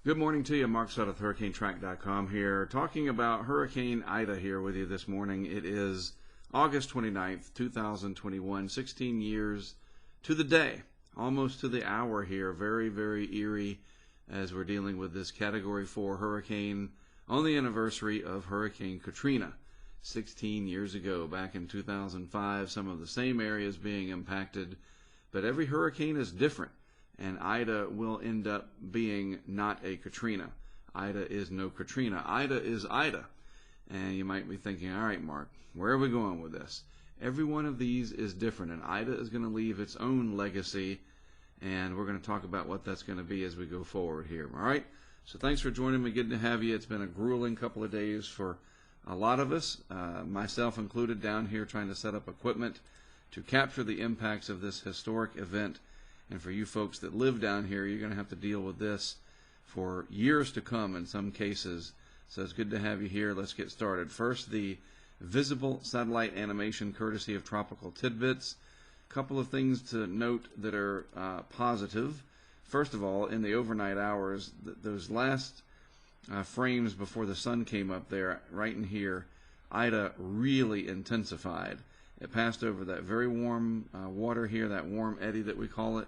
Good morning to you. Mark Sudduth, HurricaneTrack.com here, talking about Hurricane Ida here with you this morning. It is August 29th, 2021, 16 years to the day, almost to the hour here. Very, very eerie as we're dealing with this Category 4 hurricane on the anniversary of Hurricane Katrina. 16 years ago, back in 2005, some of the same areas being impacted, but every hurricane is different. And Ida will end up being not a Katrina. Ida is no Katrina. Ida is Ida. And you might be thinking, all right, Mark, where are we going with this? Every one of these is different, and Ida is going to leave its own legacy, and we're going to talk about what that's going to be as we go forward here. All right? So thanks for joining me. Good to have you. It's been a grueling couple of days for a lot of us, myself included, down here trying to set up equipment to capture the impacts of this historic event. And for you folks that live down here, you're going to have to deal with this for years to come in some cases. So it's good to have you here. Let's get started. First, the visible satellite animation courtesy of Tropical Tidbits. A couple of things to note that are positive. First of all, in the overnight hours, those last frames before the sun came up there, right in here, Ida really intensified. It passed over that very warm water here, that warm eddy that we call it,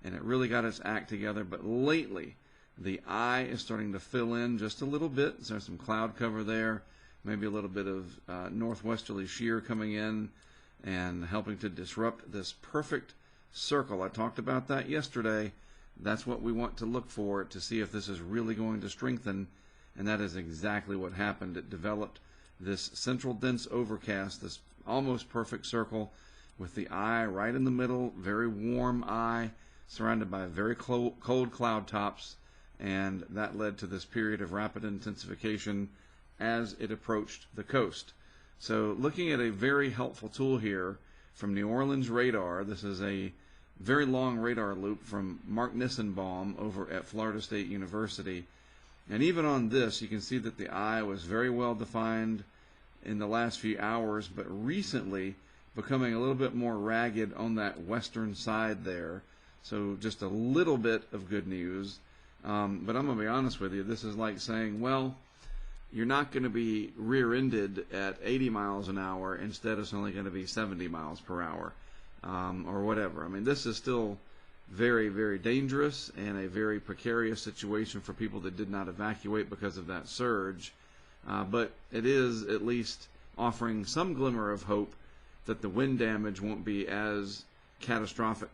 and it really got its act together. But lately, the eye is starting to fill in just a little bit. So there's some cloud cover there, maybe a little bit of northwesterly shear coming in and helping to disrupt this perfect circle. I talked about that yesterday. That's what we want to look for to see if this is really going to strengthen, and that is exactly what happened. It developed this central dense overcast, this almost perfect circle with the eye right in the middle, very warm eye, surrounded by very cold cloud tops, and that led to this period of rapid intensification as it approached the coast. So looking at a very helpful tool here from New Orleans Radar. This is a very long radar loop from Mark Nissenbaum over at Florida State University. And even on this, you can see that the eye was very well defined in the last few hours, but recently becoming a little bit more ragged on that western side there. So just a little bit of good news. But I'm going to be honest with you, this is like saying, well, you're not going to be rear-ended at 80 miles an hour, instead it's only going to be 70 miles per hour, or whatever. I mean, this is still very, very dangerous and a very precarious situation for people that did not evacuate because of that surge. But it is at least offering some glimmer of hope that the wind damage won't be as catastrophic,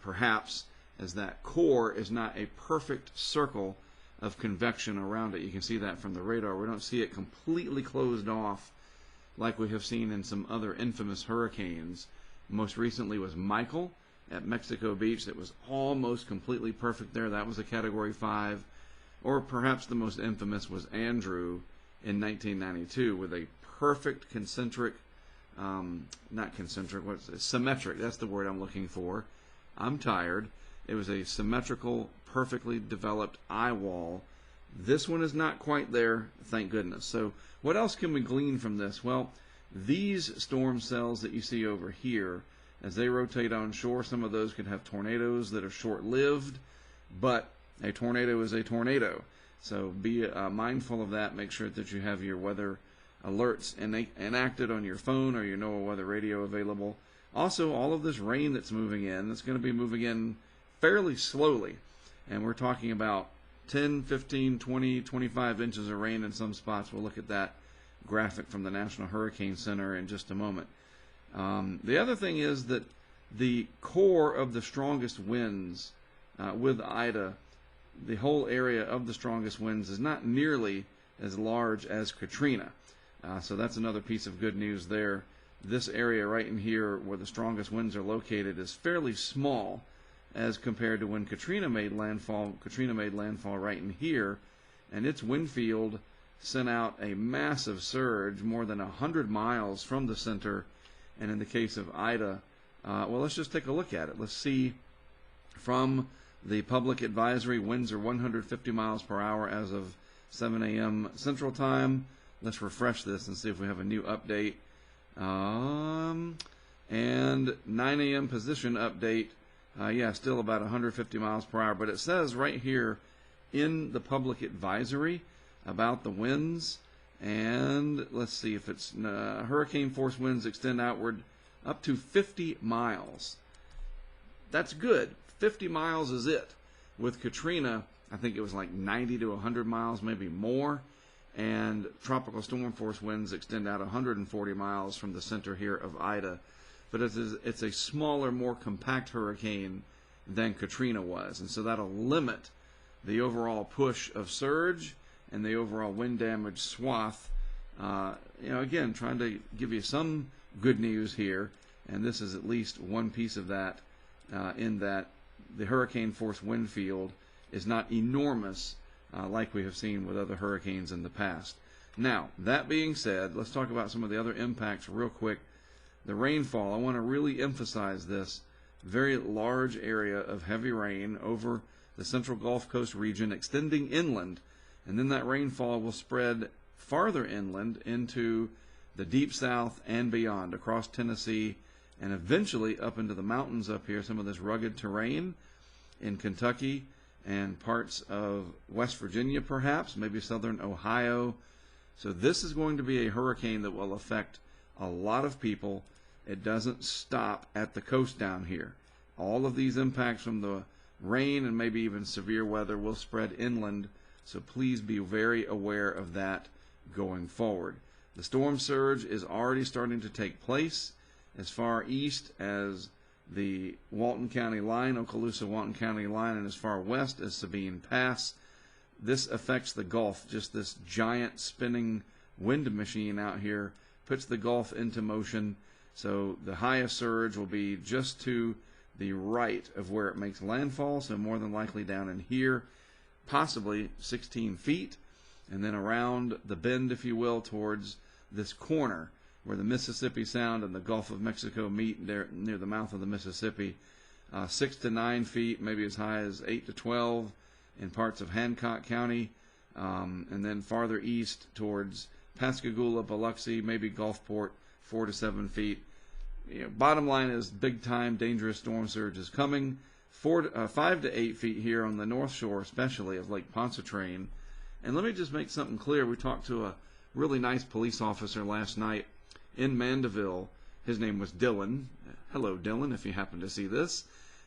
perhaps, as that core is not a perfect circle of convection around it. You can see that from the radar. We don't see it completely closed off like we have seen in some other infamous hurricanes. Most recently was Michael at Mexico Beach. That was almost completely perfect there. That was a Category 5. Or perhaps the most infamous was Andrew in 1992 with a perfect concentric, not concentric, what's it? Symmetric, that's the word I'm looking for. I'm tired. It was a symmetrical, perfectly developed eye wall. This one is not quite there, thank goodness. So what else can we glean from this? Well, these storm cells that you see over here, as they rotate on shore, some of those could have tornadoes that are short-lived, but a tornado is a tornado. So be mindful of that. Make sure that you have your weather alerts enacted on your phone or your NOAA weather radio available. Also, all of this rain that's moving in, that's going to be moving in fairly slowly. And we're talking about 10, 15, 20, 25 inches of rain in some spots. We'll look at that graphic from the National Hurricane Center in just a moment. The other thing is that the core of the strongest winds with Ida, the whole area of the strongest winds is not nearly as large as Katrina. So that's another piece of good news there. This area right in here where the strongest winds are located is fairly small as compared to when Katrina made landfall. Katrina made landfall right in here, and its wind field sent out a massive surge, more than 100 miles from the center. And in the case of Ida, well, let's just take a look at it. Let's see from the public advisory, winds are 150 miles per hour as of 7 a.m. Central Time. Let's refresh this and see if we have a new update. And 9 a.m. position update. Yeah, still about 150 miles per hour. But it says right here in the public advisory about the winds. And let's see if it's hurricane force winds extend outward up to 50 miles. That's good. 50 miles is it. With Katrina, I think it was like 90 to 100 miles, maybe more. And tropical storm force winds extend out 140 miles from the center here of Ida. But it's a smaller, more compact hurricane than Katrina was. And so that'll limit the overall push of surge and the overall wind damage swath. Again, trying to give you some good news here. And this is at least one piece of that, in that the hurricane force wind field is not enormous like we have seen with other hurricanes in the past. Now, that being said, let's talk about some of the other impacts real quick. The rainfall, I want to really emphasize this very large area of heavy rain over the central Gulf Coast region extending inland, and then that rainfall will spread farther inland into the deep south and beyond, across Tennessee and eventually up into the mountains up here, some of this rugged terrain in Kentucky and parts of West Virginia perhaps, maybe southern Ohio. So this is going to be a hurricane that will affect a lot of people. It doesn't stop at the coast down here. All of these impacts from the rain and maybe even severe weather will spread inland, so please be very aware of that going forward. The storm surge is already starting to take place as far east as the Walton County line, Okaloosa-Walton County line, and as far west as Sabine Pass. This affects the Gulf. Just this giant spinning wind machine out here puts the Gulf into motion. So the highest surge will be just to the right of where it makes landfall, so more than likely down in here, possibly 16 feet, and then around the bend, if you will, towards this corner where the Mississippi Sound and the Gulf of Mexico meet there near the mouth of the Mississippi. 6 to 9 feet, maybe as high as 8 to 12 in parts of Hancock County, and then farther east towards Pascagoula, Biloxi, maybe Gulfport, 4 to 7 feet. Bottom line is big-time dangerous storm surge is coming. 5 to 8 feet here on the North Shore, especially of Lake Pontchartrain. And let me just make something clear. We talked to a really nice police officer last night in Mandeville. His name was Dylan. Hello, Dylan, if you happen to see this.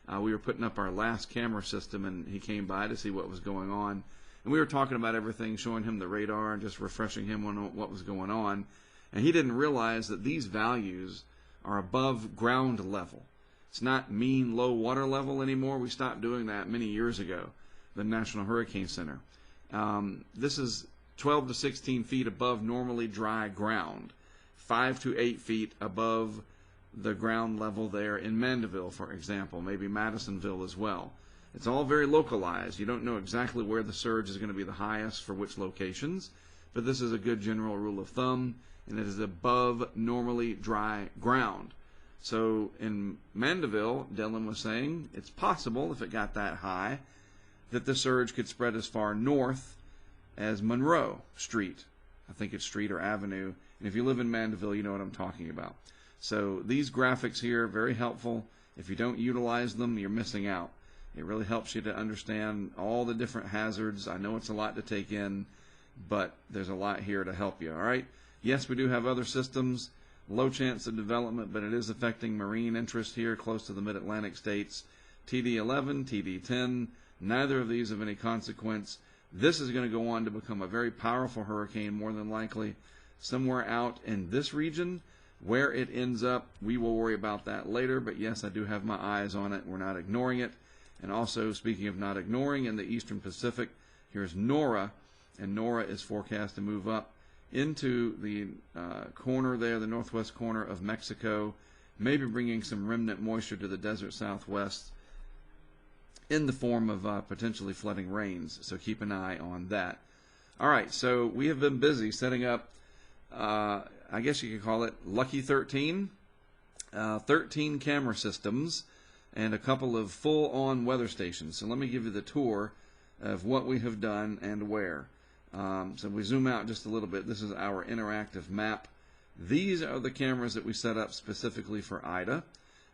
We were putting up our last camera system, and he came by to see what was going on. And we were talking about everything, showing him the radar and just refreshing him on what was going on. And he didn't realize that these values are above ground level. It's not mean low water level anymore. We stopped doing that many years ago, the National Hurricane Center. This is 12 to 16 feet above normally dry ground, 5 to 8 feet above the ground level there in Mandeville, for example, maybe Madisonville as well. It's all very localized. You don't know exactly where the surge is going to be the highest for which locations, but this is a good general rule of thumb, and it is above normally dry ground. So in Mandeville, Dylan was saying, it's possible, if it got that high, that the surge could spread as far north as Monroe Street. I think it's street or avenue. And if you live in Mandeville, you know what I'm talking about. So these graphics here are very helpful. If you don't utilize them, you're missing out. It really helps you to understand all the different hazards. I know it's a lot to take in, but there's a lot here to help you, all right? Yes, we do have other systems, low chance of development, but it is affecting marine interest here close to the mid-Atlantic states. TD11, TD10, neither of these of any consequence. This is going to go on to become a very powerful hurricane, more than likely, somewhere out in this region. Where it ends up, we will worry about that later, but yes, I do have my eyes on it. We're not ignoring it. And also, speaking of not ignoring, in the eastern Pacific, here's Nora, and Nora is forecast to move up into the corner there, the northwest corner of Mexico, maybe bringing some remnant moisture to the desert southwest in the form of potentially flooding rains. So keep an eye on that. All right, so we have been busy setting up, I guess you could call it Lucky 13, 13 camera systems, and a couple of full-on weather stations. So let me give you the tour of what we have done and where. So we zoom out just a little bit. This is our interactive map. These are the cameras that we set up specifically for Ida.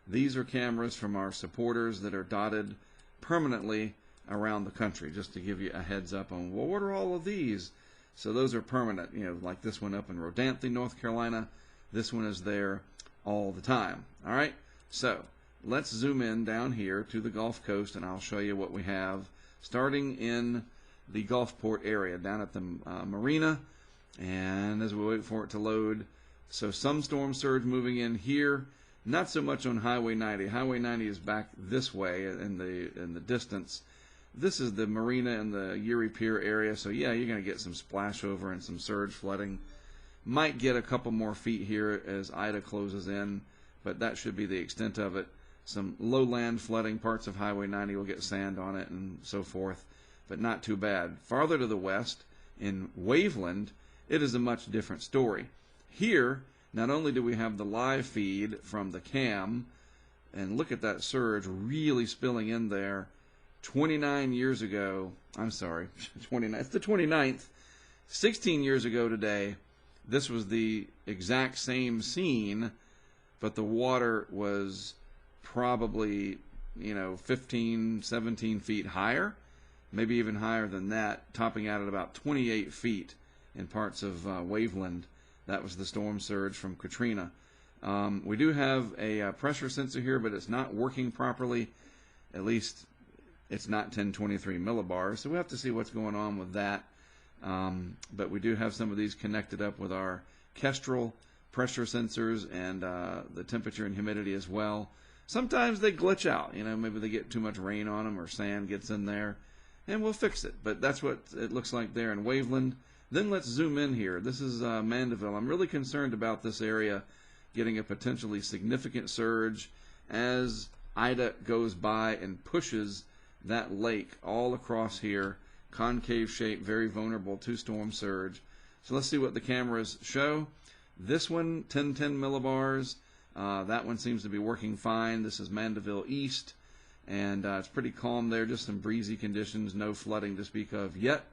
These are cameras from our supporters that are dotted permanently around the country, just to give you a heads up on, well, what are all of these? So those are permanent, like this one up in Rodanthe, North Carolina. This one is there all the time. All right, so let's zoom in down here to the Gulf Coast, and I'll show you what we have starting in the Gulfport area down at the marina. And as we wait for it to load, so some storm surge moving in here, not so much on Highway 90. Highway 90 is back this way in the distance. This is the marina and the Erie Pier area, so yeah, you're going to get some splash over and some surge flooding. Might get a couple more feet here as Ida closes in, but that should be the extent of it. Some lowland flooding, parts of Highway 90 will get sand on it and so forth, but not too bad. Farther to the west, in Waveland, it is a much different story. Here, not only do we have the live feed from the cam, and look at that surge really spilling in there. 29 years ago, I'm sorry, 29, it's the 29th, 16 years ago today, this was the exact same scene, but the water was probably, 15, 17 feet higher, maybe even higher than that, topping out at about 28 feet in parts of Waveland. That was the storm surge from Katrina. We do have a pressure sensor here, but it's not working properly. At least it's not 1023 millibars, so we have to see what's going on with that. But we do have some of these connected up with our Kestrel pressure sensors and the temperature and humidity as well. Sometimes they glitch out, maybe they get too much rain on them or sand gets in there, and we'll fix it. But that's what it looks like there in Waveland. Then let's zoom in here. This is Mandeville. I'm really concerned about this area getting a potentially significant surge as Ida goes by and pushes that lake all across here. Concave shape, very vulnerable to storm surge. So let's see what the cameras show. This one, 1010 millibars. That one seems to be working fine. This is Mandeville East, and it's pretty calm there. Just some breezy conditions, no flooding to speak of yet.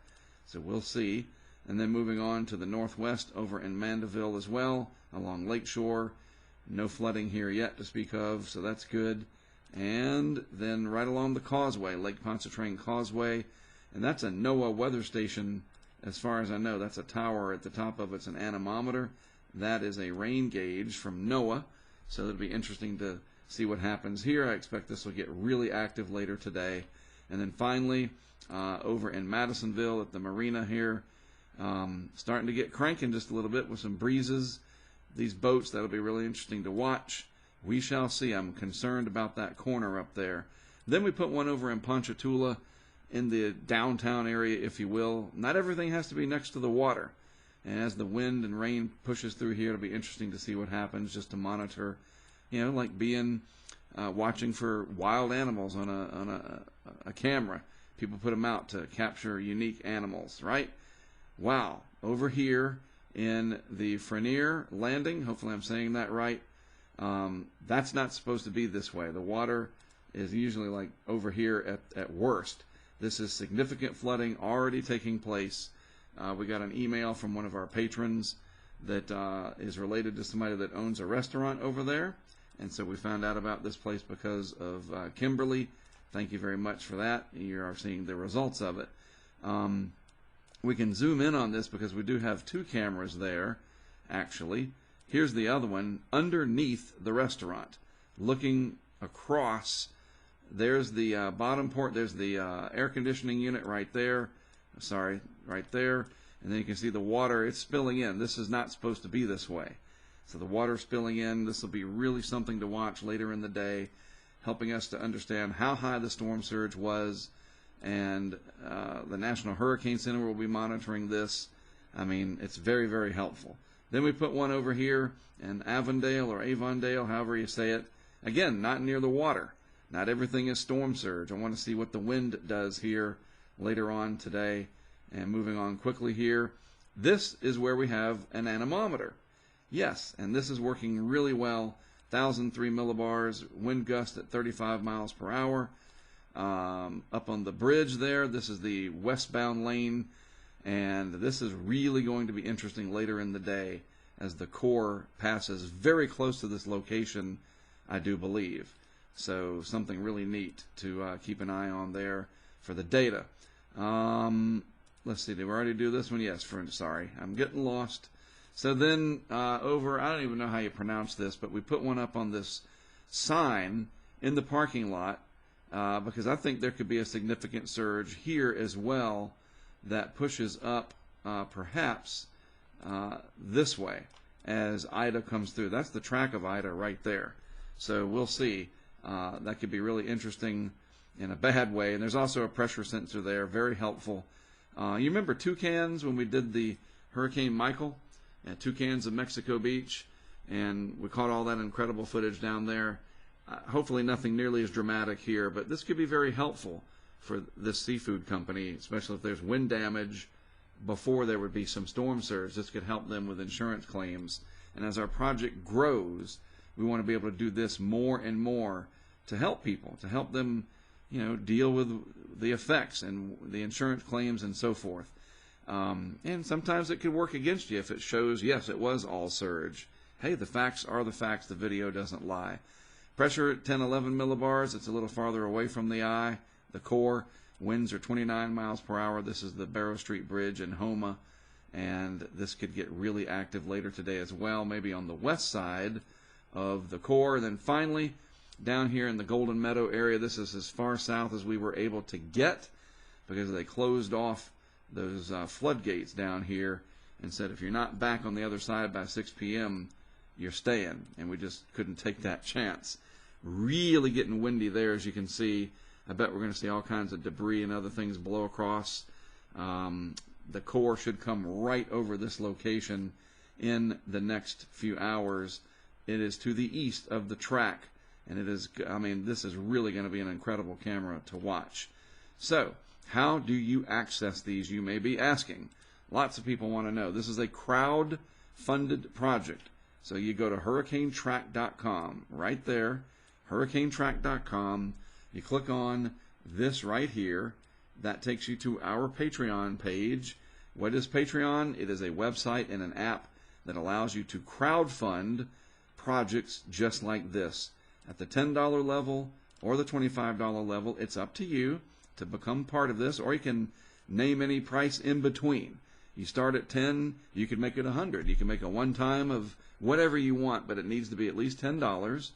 So we'll see. And then moving on to the northwest over in Mandeville as well, along Lakeshore. No flooding here yet to speak of, so that's good. And then right along the causeway, Lake Pontchartrain Causeway, and that's a NOAA weather station as far as I know. That's a tower at the top of it's an anemometer. That is a rain gauge from NOAA, so it'll be interesting to see what happens here. I expect this will get really active later today. And then finally, over in Madisonville at the marina here, starting to get cranking just a little bit with some breezes. These boats, that'll be really interesting to watch. We shall see. I'm concerned about that corner up there. Then we put one over in Ponchatoula in the downtown area, if you will. Not everything has to be next to the water. And as the wind and rain pushes through here, it'll be interesting to see what happens, just to monitor, like being watching for wild animals on a camera. People put them out to capture unique animals, right? Wow. Over here in the Frenier Landing, hopefully I'm saying that right, that's not supposed to be this way. The water is usually like over here at worst. This is significant flooding already taking place. We got an email from one of our patrons that is related to somebody that owns a restaurant over there. And so we found out about this place because of Kimberly. Thank you very much for that. You are seeing the results of it. We can zoom in on this because we do have two cameras there, actually. Here's the other one underneath the restaurant, looking across. There's the bottom port. There's the air conditioning unit right there. Sorry, right there. And then you can see the water. It's spilling in. This is not supposed to be this way. So the water's spilling in. This will be really something to watch later in the day, helping us to understand how high the storm surge was. And the National Hurricane Center will be monitoring this. I mean, it's very, very helpful. Then we put one over here in Avondale or Avondale, however you say it. Again, not near the water. Not everything is storm surge. I want to see what the wind does here later on today. And moving on quickly here, this is where we have an anemometer. Yes, and this is working really well. 1,003 millibars, wind gust at 35 miles per hour. Up on the bridge there, this is the westbound lane, and this is really going to be interesting later in the day as the core passes very close to this location, I do believe. So something really neat to keep an eye on there. for the data. Let's see, did we already do this one? Yes, sorry, I'm getting lost. So then over, I don't even know how you pronounce this, but we put one up on this sign in the parking lot because I think there could be a significant surge here as well that pushes up perhaps this way as Ida comes through. That's the track of Ida right there. So we'll see. That could be really interesting in a bad way. And there's also a pressure sensor there, very helpful. You remember Toucans when we did the Hurricane Michael at Toucans of Mexico Beach, and we caught all that incredible footage down there. Hopefully nothing nearly as dramatic here, but this could be very helpful for this seafood company, especially if there's wind damage before there would be some storm surge. This could help them with insurance claims. And as our project grows, we want to be able to do this more and more to help people, to help them, deal with the effects and the insurance claims and so forth. And sometimes it could work against you if it shows, yes, it was all surge. Hey, the facts are the facts. The video doesn't lie. Pressure at 10, 11 millibars. It's a little farther away from the eye. The core winds are 29 miles per hour. This is the Barrow Street Bridge in Houma, and this could get really active later today as well, maybe on the west side of the core. And then finally, down here in the Golden Meadow area, this is as far south as we were able to get because they closed off those floodgates down here and said if you're not back on the other side by 6 p.m., you're staying, and we just couldn't take that chance. Really getting windy there, as you can see. I bet we're going to see all kinds of debris and other things blow across. The core should come right over this location in the next few hours. It is to the east of the track, and it is, this is really going to be an incredible camera to watch. So, how do you access these, you may be asking? Lots of people want to know. This is a crowd-funded project. So you go to hurricanetrack.com, right there, hurricanetrack.com. You click on this right here. That takes you to our Patreon page. What is Patreon? It is a website and an app that allows you to crowdfund projects just like this. At the $10 level or the $25 level, it's up to you to become part of this, or you can name any price in between. You start at 10, you can make it 100. You can make a one-time of whatever you want, but it needs to be at least $10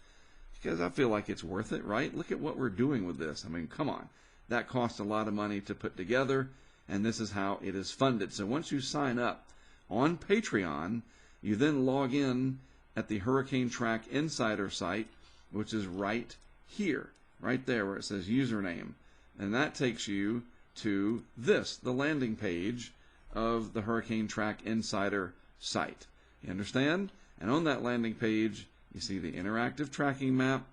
because I feel like it's worth it, right? Look at what we're doing with this. Come on. That costs a lot of money to put together, and this is how it is funded. So once you sign up on Patreon, you then log in at the Hurricane Track Insider site, which is right here, right there where it says username. And that takes you to this, the landing page of the Hurricane Track Insider site. You understand? And on that landing page, you see the interactive tracking map.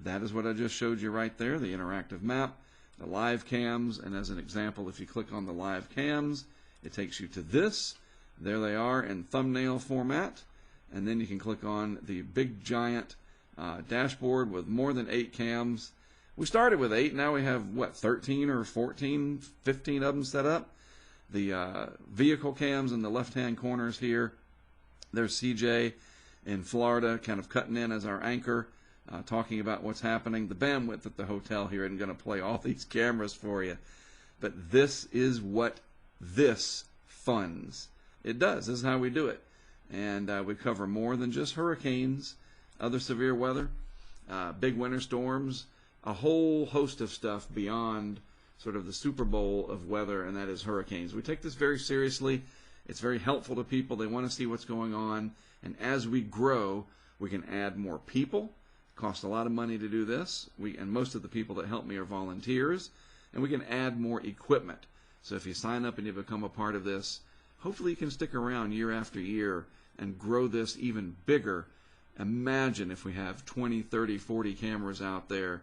That is what I just showed you right there, the interactive map, the live cams. And as an example, if you click on the live cams, it takes you to this. There they are in thumbnail format. And then you can click on the big giant dashboard with more than 8 cams. We started with 8. Now we have, 13 or 14, 15 of them set up. The vehicle cams in the left-hand corners here. There's CJ in Florida kind of cutting in as our anchor, talking about what's happening. The bandwidth at the hotel here isn't going to play all these cameras for you. But this is what this funds. It does. This is how we do it. And we cover more than just hurricanes, other severe weather, big winter storms, a whole host of stuff beyond sort of the Super Bowl of weather, and that is hurricanes. We take this very seriously. It's very helpful to people. They want to see what's going on. And as we grow, we can add more people. It costs a lot of money to do this. And most of the people that help me are volunteers. And we can add more equipment. So if you sign up and you become a part of this, hopefully you can stick around year after year and grow this even bigger. Imagine if we have 20, 30, 40 cameras out there.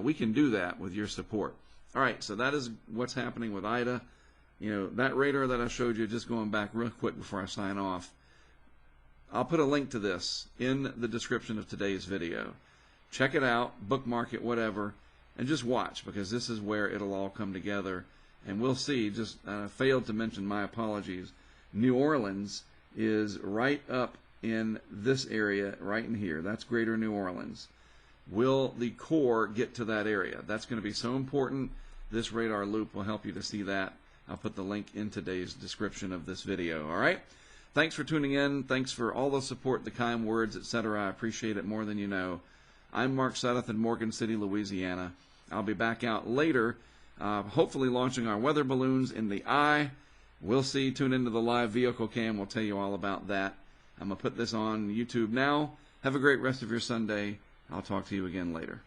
We can do that with your support. All right, so that is what's happening with Ida. That radar that I showed you, just going back real quick before I sign off, I'll put a link to this in the description of today's video. Check it out, bookmark it, whatever, and just watch, because this is where it'll all come together. And we'll see, just failed to mention, my apologies, New Orleans is right up in this area, right in here. That's Greater New Orleans. Will the core get to that area? That's going to be so important. this radar loop will help you to see that. I'll put the link in today's description of this video. All right? Thanks for tuning in. Thanks for all the support, the kind words, etc. I appreciate it more than you know. I'm Mark Sudduth in Morgan City, Louisiana. I'll be back out later, hopefully launching our weather balloons in the eye. We'll see. Tune into the live vehicle cam. We'll tell you all about that. I'm going to put this on YouTube now. Have a great rest of your Sunday. I'll talk to you again later.